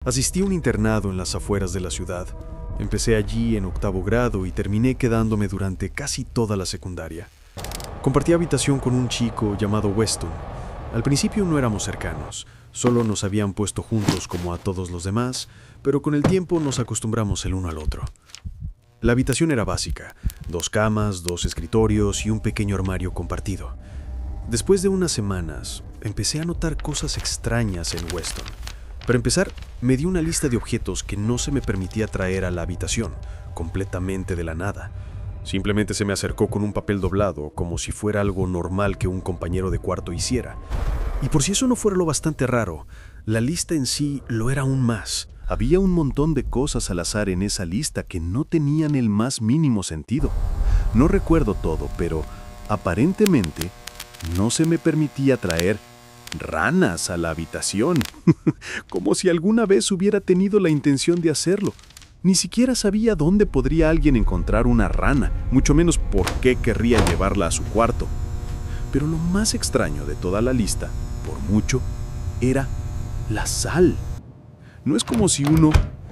Asistí a un internado en las afueras de la ciudad. Empecé allí en octavo grado y terminé quedándome durante casi toda la secundaria. Compartí habitación con un chico llamado Weston. Al principio no éramos cercanos, solo nos habían puesto juntos como a todos los demás, pero con el tiempo nos acostumbramos el uno al otro. La habitación era básica, 2 camas, 2 escritorios y un pequeño armario compartido. Después de unas semanas, empecé a notar cosas extrañas en Weston. Para empezar, me dio una lista de objetos que no se me permitía traer a la habitación, completamente de la nada. Simplemente se me acercó con un papel doblado, como si fuera algo normal que un compañero de cuarto hiciera. Y por si eso no fuera lo bastante raro, la lista en sí lo era aún más. Había un montón de cosas al azar en esa lista que no tenían el más mínimo sentido. No recuerdo todo, pero aparentemente no se me permitía traer ranas a la habitación, como si alguna vez hubiera tenido la intención de hacerlo. Ni siquiera sabía dónde podría alguien encontrar una rana, mucho menos por qué querría llevarla a su cuarto. Pero lo más extraño de toda la lista, por mucho, era la sal. No es como si uno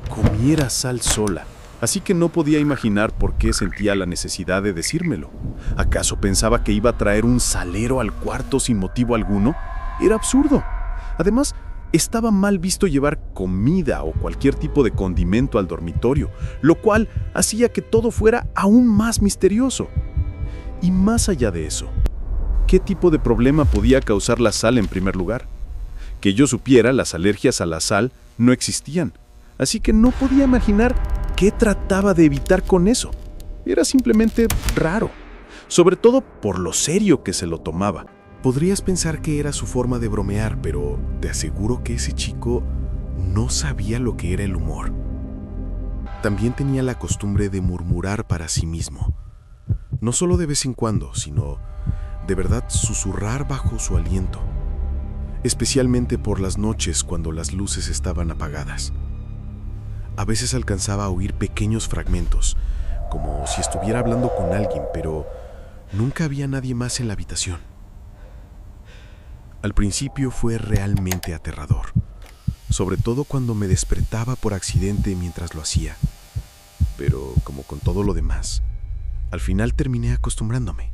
comiera sal sola, así que no podía imaginar por qué sentía la necesidad de decírmelo. ¿Acaso pensaba que iba a traer un salero al cuarto sin motivo alguno? Era absurdo. Además, estaba mal visto llevar comida o cualquier tipo de condimento al dormitorio, lo cual hacía que todo fuera aún más misterioso. Y más allá de eso, ¿qué tipo de problema podía causar la sal en primer lugar? Que yo supiera, las alergias a la sal no existían, así que no podía imaginar qué trataba de evitar con eso. Era simplemente raro, sobre todo por lo serio que se lo tomaba. Podrías pensar que era su forma de bromear, pero te aseguro que ese chico no sabía lo que era el humor. También tenía la costumbre de murmurar para sí mismo. No solo de vez en cuando, sino de verdad susurrar bajo su aliento. Especialmente por las noches cuando las luces estaban apagadas. A veces alcanzaba a oír pequeños fragmentos, como si estuviera hablando con alguien, pero nunca había nadie más en la habitación. Al principio fue realmente aterrador, sobre todo cuando me despertaba por accidente mientras lo hacía. Pero, como con todo lo demás, al final terminé acostumbrándome.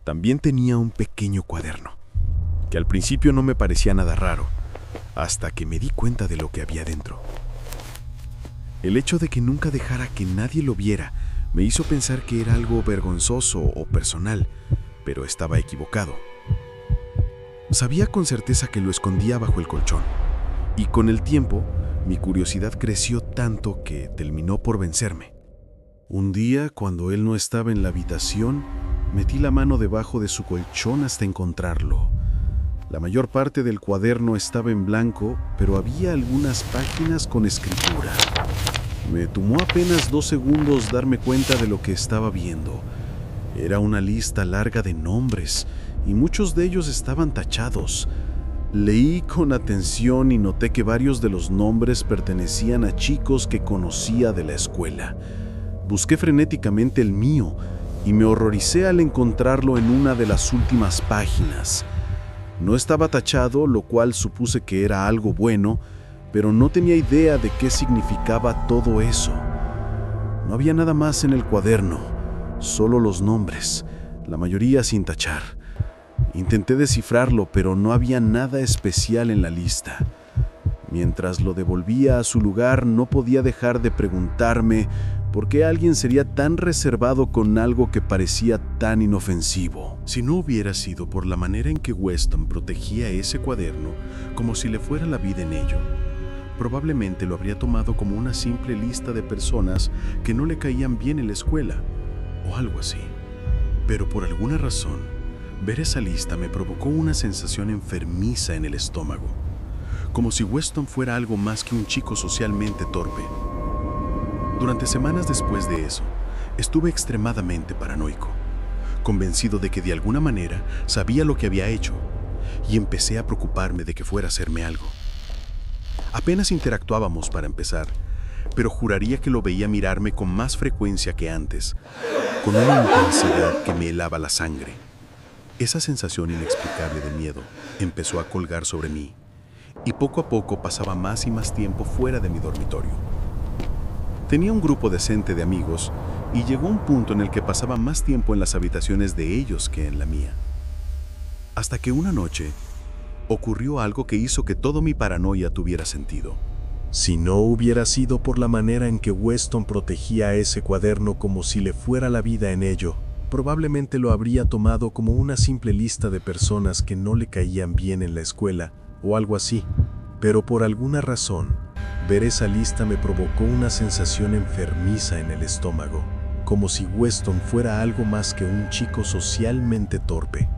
También tenía un pequeño cuaderno, que al principio no me parecía nada raro, hasta que me di cuenta de lo que había dentro. El hecho de que nunca dejara que nadie lo viera me hizo pensar que era algo vergonzoso o personal, pero estaba equivocado. Sabía con certeza que lo escondía bajo el colchón, y con el tiempo mi curiosidad creció tanto que terminó por vencerme. Un día, cuando él no estaba en la habitación, metí la mano debajo de su colchón hasta encontrarlo. La mayor parte del cuaderno estaba en blanco, pero había algunas páginas con escritura. Me tomó apenas 2 segundos darme cuenta de lo que estaba viendo. Era una lista larga de nombres, y muchos de ellos estaban tachados. Leí con atención y noté que varios de los nombres pertenecían a chicos que conocía de la escuela. Busqué frenéticamente el mío y me horroricé al encontrarlo en una de las últimas páginas. No estaba tachado, lo cual supuse que era algo bueno, pero no tenía idea de qué significaba todo eso. No había nada más en el cuaderno, solo los nombres, la mayoría sin tachar. Intenté descifrarlo, pero no había nada especial en la lista. Mientras lo devolvía a su lugar, no podía dejar de preguntarme por qué alguien sería tan reservado con algo que parecía tan inofensivo. Si no hubiera sido por la manera en que Weston protegía ese cuaderno, como si le fuera la vida en ello, probablemente lo habría tomado como una simple lista de personas que no le caían bien en la escuela, o algo así. Pero por alguna razón, ver esa lista me provocó una sensación enfermiza en el estómago, como si Weston fuera algo más que un chico socialmente torpe. Durante semanas después de eso, estuve extremadamente paranoico, convencido de que de alguna manera sabía lo que había hecho, y empecé a preocuparme de que fuera a hacerme algo. Apenas interactuábamos para empezar, pero juraría que lo veía mirarme con más frecuencia que antes, con una intensidad que me helaba la sangre. Esa sensación inexplicable de miedo empezó a colgar sobre mí, y poco a poco pasaba más y más tiempo fuera de mi dormitorio. Tenía un grupo decente de amigos y llegó un punto en el que pasaba más tiempo en las habitaciones de ellos que en la mía. Hasta que una noche ocurrió algo que hizo que todo mi paranoia tuviera sentido. Si no hubiera sido por la manera en que Weston protegía ese cuaderno como si le fuera la vida en ello, probablemente lo habría tomado como una simple lista de personas que no le caían bien en la escuela o algo así. Pero por alguna razón, ver esa lista me provocó una sensación enfermiza en el estómago, como si Weston fuera algo más que un chico socialmente torpe.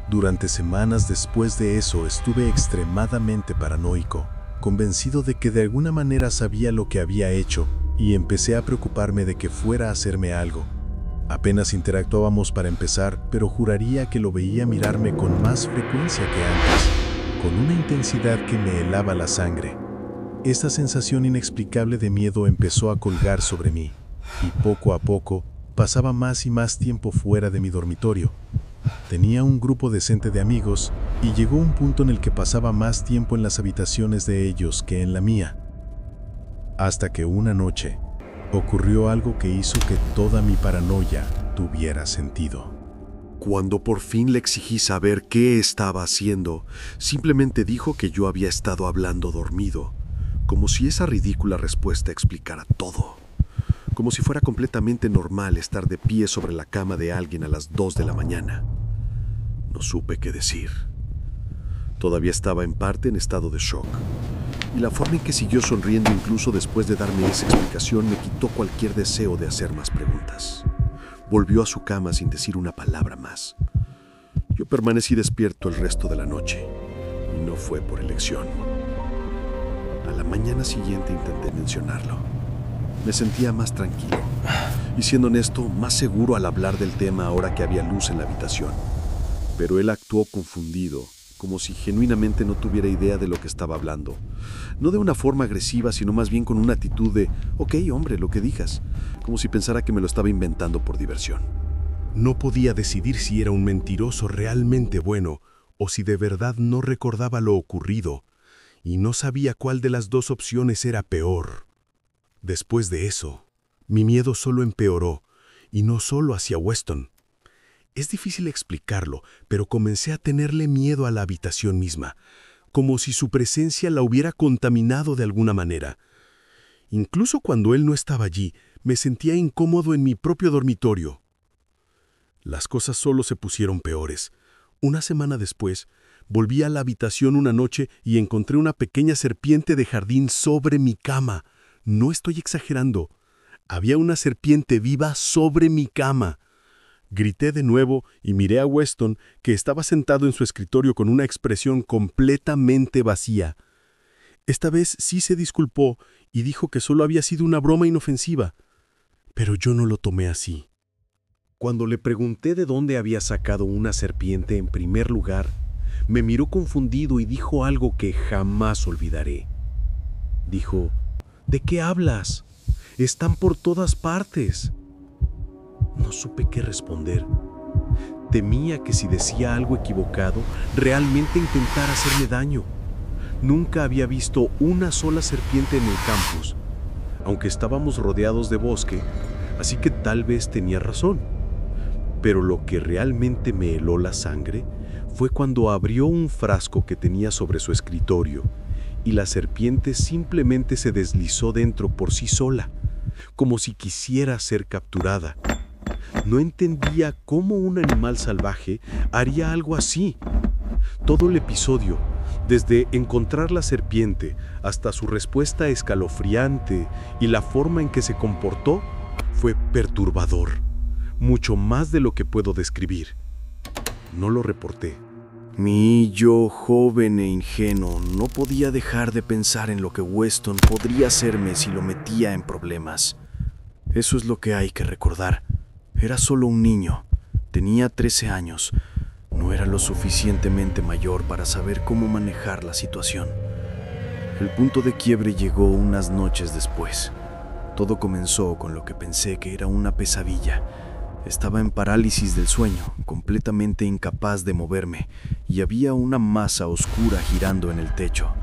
Durante semanas después de eso estuve extremadamente paranoico, convencido de que de alguna manera sabía lo que había hecho, y empecé a preocuparme de que fuera a hacerme algo. Apenas interactuábamos para empezar, pero juraría que lo veía mirarme con más frecuencia que antes, con una intensidad que me helaba la sangre. Esta sensación inexplicable de miedo empezó a colgar sobre mí, y poco a poco pasaba más y más tiempo fuera de mi dormitorio. Tenía un grupo decente de amigos y llegó un punto en el que pasaba más tiempo en las habitaciones de ellos que en la mía. Hasta que una noche ocurrió algo que hizo que toda mi paranoia tuviera sentido. Cuando por fin le exigí saber qué estaba haciendo, simplemente dijo que yo había estado hablando dormido, como si esa ridícula respuesta explicara todo. Como si fuera completamente normal estar de pie sobre la cama de alguien a las 2 de la mañana. No supe qué decir. Todavía estaba en parte en estado de shock, y la forma en que siguió sonriendo incluso después de darme esa explicación me quitó cualquier deseo de hacer más preguntas. Volvió a su cama sin decir una palabra más. Yo permanecí despierto el resto de la noche, y no fue por elección. A la mañana siguiente intenté mencionarlo. Me sentía más tranquilo, y siendo honesto, más seguro al hablar del tema ahora que había luz en la habitación. Pero él actuó confundido, como si genuinamente no tuviera idea de lo que estaba hablando. No de una forma agresiva, sino más bien con una actitud de, ok, hombre, lo que digas, como si pensara que me lo estaba inventando por diversión. No podía decidir si era un mentiroso realmente bueno o si de verdad no recordaba lo ocurrido, y no sabía cuál de las dos opciones era peor. Después de eso, mi miedo solo empeoró, y no solo hacia Weston. Es difícil explicarlo, pero comencé a tenerle miedo a la habitación misma, como si su presencia la hubiera contaminado de alguna manera. Incluso cuando él no estaba allí, me sentía incómodo en mi propio dormitorio. Las cosas solo se pusieron peores. Una semana después, volví a la habitación una noche y encontré una pequeña serpiente de jardín sobre mi cama. No estoy exagerando. Había una serpiente viva sobre mi cama. Grité de nuevo y miré a Weston, que estaba sentado en su escritorio con una expresión completamente vacía. Esta vez sí se disculpó y dijo que solo había sido una broma inofensiva. Pero yo no lo tomé así. Cuando le pregunté de dónde había sacado una serpiente en primer lugar, me miró confundido y dijo algo que jamás olvidaré. Dijo, ¿de qué hablas? Están por todas partes. No supe qué responder. Temía que si decía algo equivocado, realmente intentara hacerme daño. Nunca había visto una sola serpiente en el campus, aunque estábamos rodeados de bosque, así que tal vez tenía razón. Pero lo que realmente me heló la sangre fue cuando abrió un frasco que tenía sobre su escritorio y la serpiente simplemente se deslizó dentro por sí sola, como si quisiera ser capturada. No entendía cómo un animal salvaje haría algo así. Todo el episodio, desde encontrar la serpiente hasta su respuesta escalofriante y la forma en que se comportó, fue perturbador, mucho más de lo que puedo describir. No lo reporté. Mi yo, joven e ingenuo, no podía dejar de pensar en lo que Weston podría hacerme si lo metía en problemas. Eso es lo que hay que recordar. Era solo un niño. Tenía 13 años. No era lo suficientemente mayor para saber cómo manejar la situación. El punto de quiebre llegó unas noches después. Todo comenzó con lo que pensé que era una pesadilla, Estaba en parálisis del sueño, completamente incapaz de moverme, y había una masa oscura girando en el techo.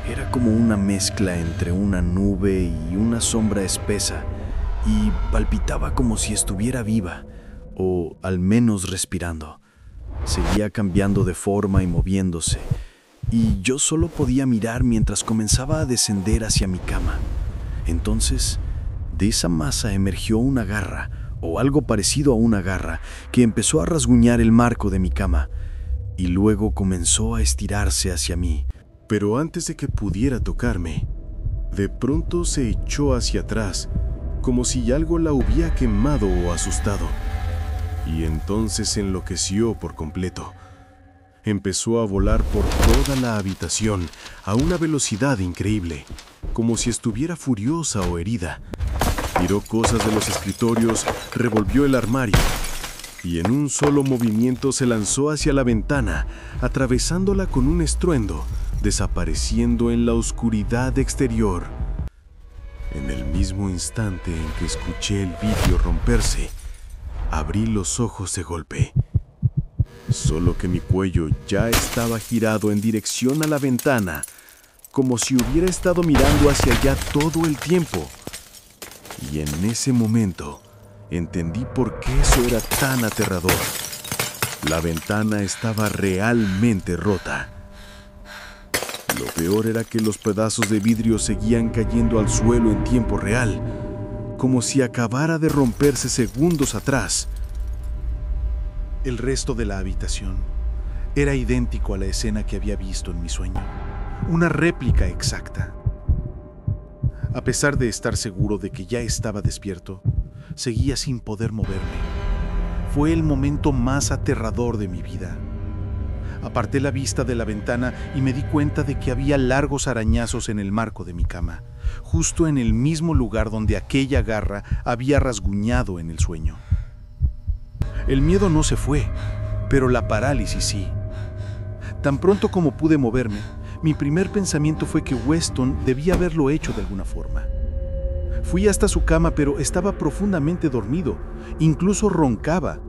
Era como una mezcla entre una nube y una sombra espesa, y palpitaba como si estuviera viva, o al menos respirando. Seguía cambiando de forma y moviéndose, y yo solo podía mirar mientras comenzaba a descender hacia mi cama. Entonces, de esa masa emergió una garra, o algo parecido a una garra, que empezó a rasguñar el marco de mi cama, y luego comenzó a estirarse hacia mí. Pero antes de que pudiera tocarme, de pronto se echó hacia atrás, como si algo la hubiera quemado o asustado. Y entonces enloqueció por completo. Empezó a volar por toda la habitación a una velocidad increíble, como si estuviera furiosa o herida. Tiró cosas de los escritorios, revolvió el armario y en un solo movimiento se lanzó hacia la ventana, atravesándola con un estruendo, desapareciendo en la oscuridad exterior. En el mismo instante en que escuché el vidrio romperse, abrí los ojos de golpe. Solo que mi cuello ya estaba girado en dirección a la ventana, como si hubiera estado mirando hacia allá todo el tiempo. Y en ese momento entendí por qué eso era tan aterrador. La ventana estaba realmente rota. Lo peor era que los pedazos de vidrio seguían cayendo al suelo en tiempo real, como si acabara de romperse segundos atrás. El resto de la habitación era idéntico a la escena que había visto en mi sueño, una réplica exacta. A pesar de estar seguro de que ya estaba despierto, seguía sin poder moverme. Fue el momento más aterrador de mi vida. Aparté la vista de la ventana y me di cuenta de que había largos arañazos en el marco de mi cama, justo en el mismo lugar donde aquella garra había rasguñado en el sueño. El miedo no se fue, pero la parálisis sí. Tan pronto como pude moverme, mi primer pensamiento fue que Weston debía haberlo hecho de alguna forma. Fui hasta su cama, pero estaba profundamente dormido, incluso roncaba.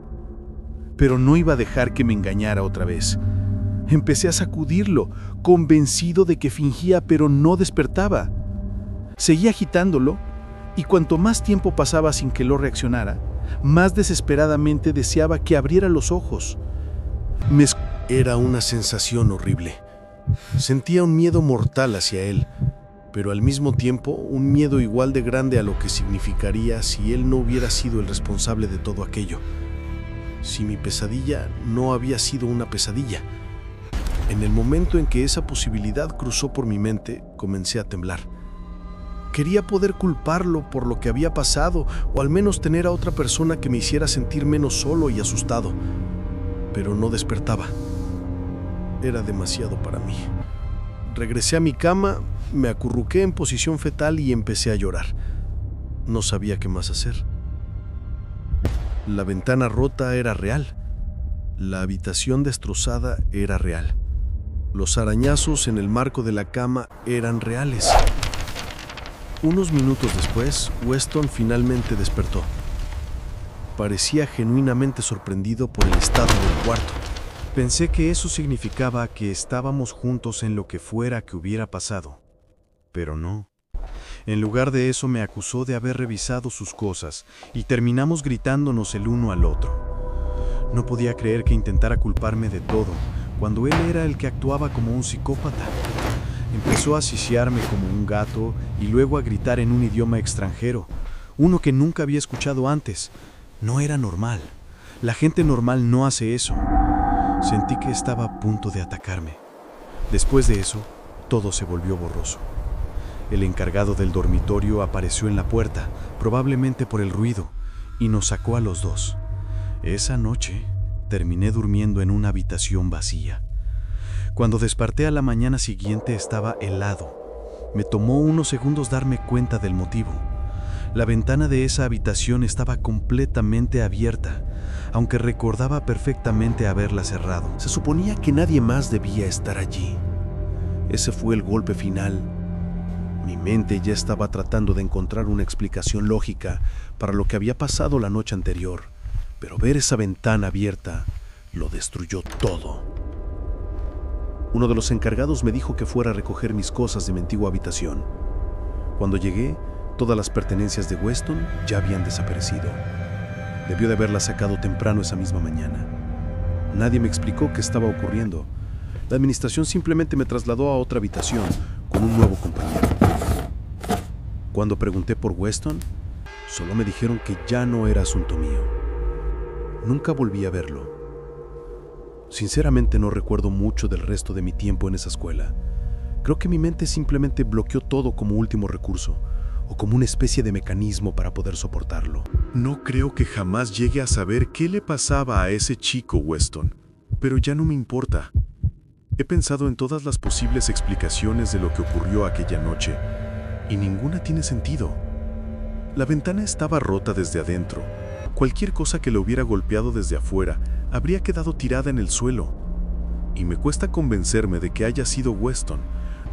Pero no iba a dejar que me engañara otra vez. Empecé a sacudirlo, convencido de que fingía, pero no despertaba. Seguí agitándolo, y cuanto más tiempo pasaba sin que lo reaccionara, más desesperadamente deseaba que abriera los ojos. Era una sensación horrible. Sentía un miedo mortal hacia él, pero al mismo tiempo un miedo igual de grande a lo que significaría si él no hubiera sido el responsable de todo aquello. Si mi pesadilla no había sido una pesadilla. En el momento en que esa posibilidad cruzó por mi mente, comencé a temblar. Quería poder culparlo por lo que había pasado, o al menos tener a otra persona que me hiciera sentir menos solo y asustado. Pero no despertaba. Era demasiado para mí. Regresé a mi cama, me acurruqué en posición fetal y empecé a llorar. No sabía qué más hacer. La ventana rota era real. La habitación destrozada era real. Los arañazos en el marco de la cama eran reales. Unos minutos después, Weston finalmente despertó. Parecía genuinamente sorprendido por el estado del cuarto. Pensé que eso significaba que estábamos juntos en lo que fuera que hubiera pasado. Pero no. En lugar de eso me acusó de haber revisado sus cosas y terminamos gritándonos el uno al otro. No podía creer que intentara culparme de todo, cuando él era el que actuaba como un psicópata. Empezó a asfixiarme como un gato y luego a gritar en un idioma extranjero, uno que nunca había escuchado antes. No era normal. La gente normal no hace eso. Sentí que estaba a punto de atacarme. Después de eso, todo se volvió borroso. El encargado del dormitorio apareció en la puerta, probablemente por el ruido, y nos sacó a los dos. Esa noche, terminé durmiendo en una habitación vacía. Cuando desperté a la mañana siguiente estaba helado. Me tomó unos segundos darme cuenta del motivo. La ventana de esa habitación estaba completamente abierta, aunque recordaba perfectamente haberla cerrado. Se suponía que nadie más debía estar allí. Ese fue el golpe final. Mi mente ya estaba tratando de encontrar una explicación lógica para lo que había pasado la noche anterior, pero ver esa ventana abierta lo destruyó todo. Uno de los encargados me dijo que fuera a recoger mis cosas de mi antigua habitación. Cuando llegué, todas las pertenencias de Weston ya habían desaparecido. Debió de haberlas sacado temprano esa misma mañana. Nadie me explicó qué estaba ocurriendo. La administración simplemente me trasladó a otra habitación con un nuevo compañero. Cuando pregunté por Weston, solo me dijeron que ya no era asunto mío. Nunca volví a verlo. Sinceramente no recuerdo mucho del resto de mi tiempo en esa escuela. Creo que mi mente simplemente bloqueó todo como último recurso, o como una especie de mecanismo para poder soportarlo. No creo que jamás llegue a saber qué le pasaba a ese chico, Weston, pero ya no me importa. He pensado en todas las posibles explicaciones de lo que ocurrió aquella noche, y ninguna tiene sentido. La ventana estaba rota desde adentro. Cualquier cosa que le hubiera golpeado desde afuera habría quedado tirada en el suelo. Y me cuesta convencerme de que haya sido Weston,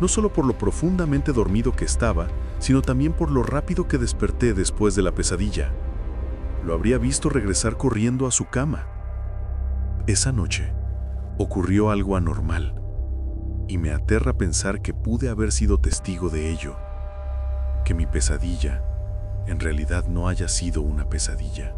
no solo por lo profundamente dormido que estaba, sino también por lo rápido que desperté después de la pesadilla. Lo habría visto regresar corriendo a su cama. Esa noche ocurrió algo anormal, y me aterra pensar que pude haber sido testigo de ello, que mi pesadilla en realidad no haya sido una pesadilla.